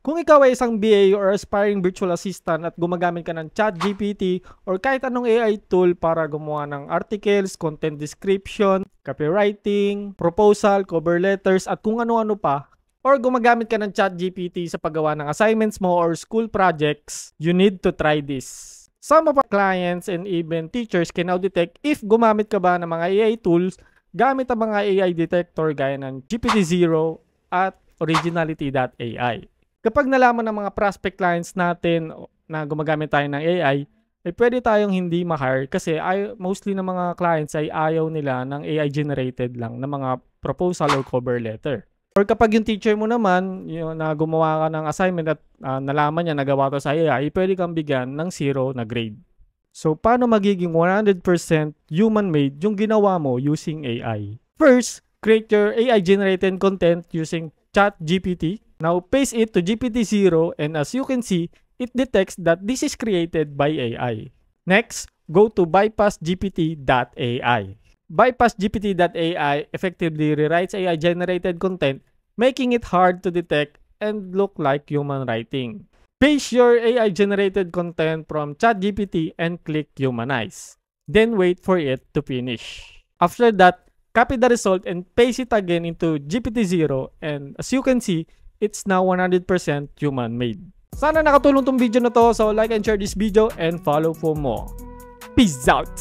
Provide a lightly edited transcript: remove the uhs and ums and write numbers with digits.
Kung ikaw ay isang BA or aspiring virtual assistant at gumagamit ka ng ChatGPT or kahit anong AI tool para gumawa ng articles, content description, copywriting, proposal, cover letters at kung ano-ano pa, or gumagamit ka ng ChatGPT sa paggawa ng assignments mo or school projects, you need to try this. Some of our clients and even teachers can now detect if gumamit ka ba ng mga AI tools gamit ang mga AI detector gaya ng GPT-0 at Originality.ai. Kapag nalaman ng mga prospect clients natin na gumagamit tayo ng AI, ay pwede tayong hindi ma-hire kasi mostly ng mga clients ay ayaw nila ng AI generated lang na mga proposal or cover letter. Or kapag yung teacher mo naman, na gumawa ka ng assignment at nalaman niya nagawa to sa AI, pwede kang bigyan ng 0 na grade. So, paano magiging 100% human-made yung ginawa mo using AI? First, create your AI-generated content using ChatGPT. Now, paste it to GPT-0 and as you can see, it detects that this is created by AI. Next, go to bypassgpt.ai. Bypassgpt.ai effectively rewrites AI-generated content, making it hard to detect and look like human writing. Paste your AI-generated content from ChatGPT and click Humanize. Then wait for it to finish. After that, copy the result and paste it again into GPT-0 and as you can see, it's now 100% human-made. Sana nakatulong tong video na to, so like and share this video and follow for more. Peace out!